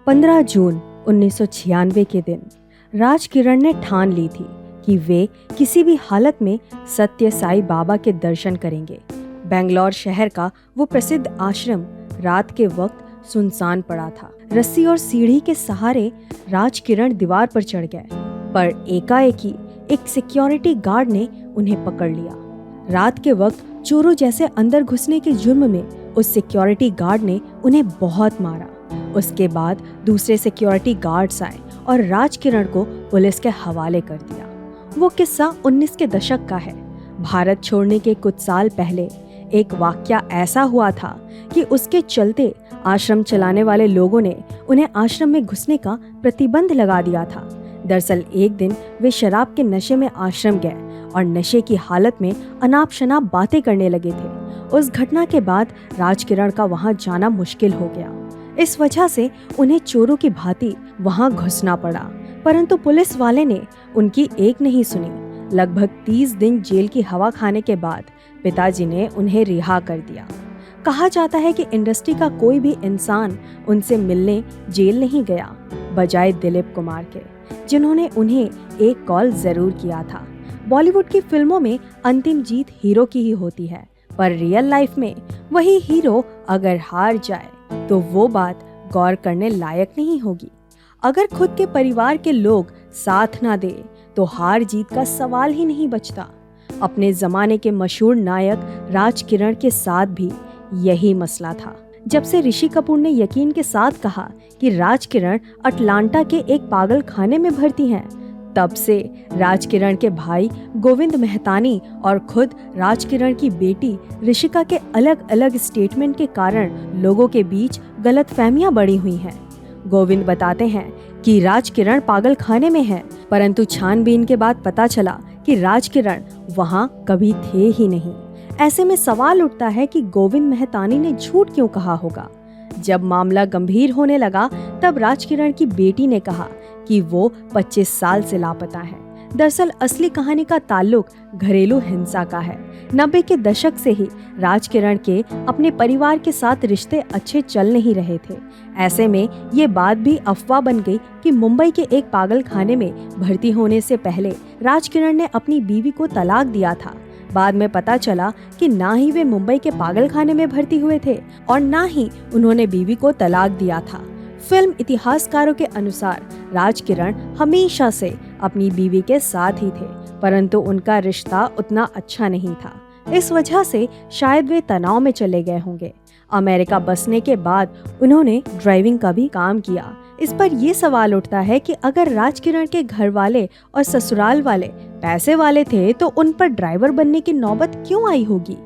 15 जून 1996 के दिन राज किरण ने ठान ली थी कि वे किसी भी हालत में सत्य साई बाबा के दर्शन करेंगे। बेंगलोर शहर का वो प्रसिद्ध आश्रम रात के वक्त सुनसान पड़ा था। रस्सी और सीढ़ी के सहारे राज किरण दीवार पर चढ़ गए, पर एकाएकी एक सिक्योरिटी गार्ड ने उन्हें पकड़ लिया। रात के वक्त चोरों जैसे अंदर घुसने के जुर्म में उस सिक्योरिटी गार्ड ने उन्हें बहुत मारा। उसके बाद दूसरे सिक्योरिटी गार्ड्स आए और राज किरण को पुलिस के हवाले कर दिया। वो किस्सा 19 के दशक का है। भारत छोड़ने के कुछ साल पहले एक वाकया ऐसा हुआ था कि उसके चलते आश्रम चलाने वाले लोगों ने उन्हें आश्रम में घुसने का प्रतिबंध लगा दिया था। दरअसल एक दिन वे शराब के नशे में आश्रम गए और नशे की हालत में अनाप शनाप बातें करने लगे थे। उस घटना के बाद राज किरण का वहां जाना मुश्किल हो गया। इस वजह से उन्हें चोरों की भांति वहां घुसना पड़ा, परंतु पुलिस वाले ने उनकी एक नहीं सुनी। लगभग 30 दिन जेल की हवा खाने के बाद पिताजी ने उन्हें रिहा कर दिया। कहा जाता है कि इंडस्ट्री का कोई भी इंसान उनसे मिलने जेल नहीं गया, बजाय दिलीप कुमार के, जिन्होंने उन्हें एक कॉल जरूर किया था। बॉलीवुड की फिल्मों में अंतिम जीत हीरो की ही होती है, पर रियल लाइफ में वही हीरो अगर हार जाए तो वो बात गौर करने लायक नहीं होगी। अगर खुद के परिवार के लोग साथ ना दे तो हार जीत का सवाल ही नहीं बचता। अपने जमाने के मशहूर नायक राज किरण के साथ भी यही मसला था। जब से ऋषि कपूर ने यकीन के साथ कहा कि राज किरण अटलांटा के एक पागल खाने में भर्ती हैं, तब से राज किरण के भाई गोविंद मेहतानी और खुद राज किरण की बेटी ऋषिका के अलग अलग स्टेटमेंट के कारण लोगों के बीच गलतफहमियां बढ़ी हुई हैं। गोविंद बताते हैं कि राज किरण पागल खाने में है, परंतु छानबीन के बाद पता चला कि राज किरण वहां कभी थे ही नहीं। ऐसे में सवाल उठता है कि गोविंद मेहतानी ने झूठ क्यों कहा होगा। जब मामला गंभीर होने लगा तब राज किरण की बेटी ने कहा कि वो 25 साल से लापता है। दरअसल असली कहानी का ताल्लुक घरेलू हिंसा का है। 90 के दशक से ही राज किरण के अपने परिवार के साथ रिश्ते अच्छे चल नहीं रहे थे। ऐसे में ये बात भी अफवाह बन गई कि मुंबई के एक पागल खाने में भर्ती होने से पहले राज किरण ने अपनी बीवी को तलाक दिया था। बाद में पता चला कि ना ही वे मुंबई के पागल खाने में भर्ती हुए थे और ना ही उन्होंने बीवी को तलाक दिया था। फिल्म इतिहासकारों के अनुसार राज किरण हमेशा से अपनी बीवी के साथ ही थे, परंतु उनका रिश्ता उतना अच्छा नहीं था। इस वजह से शायद वे तनाव में चले गए होंगे। अमेरिका बसने के बाद उन्होंने ड्राइविंग का भी काम किया। इस पर ये सवाल उठता है कि अगर राज किरण के घर वाले और ससुराल वाले पैसे वाले थे तो उन पर ड्राइवर बनने की नौबत क्यों आई होगी।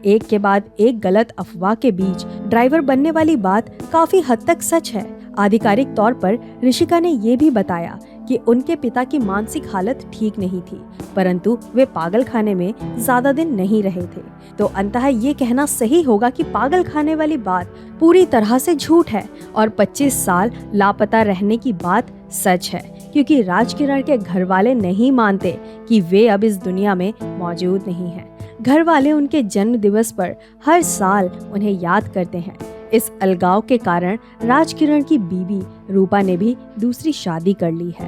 एक के बाद एक गलत अफवाह के बीच ड्राइवर बनने वाली बात काफी हद तक सच है। आधिकारिक तौर पर ऋषिका ने ये भी बताया कि उनके पिता की मानसिक हालत ठीक नहीं थी, परंतु वे पागल खाने में ज्यादा दिन नहीं रहे थे। तो अंततः ये कहना सही होगा कि पागल खाने वाली बात पूरी तरह से झूठ है और 25 साल लापता रहने की बात सच है, क्योंकि राज किरण के घर वाले नहीं मानते कि वे अब इस दुनिया में मौजूद नहीं हैं। घर वाले उनके जन्म दिवस पर हर साल उन्हें याद करते हैं। इस अलगाव के कारण राज किरण की बीवी रूपा ने भी दूसरी शादी कर ली है।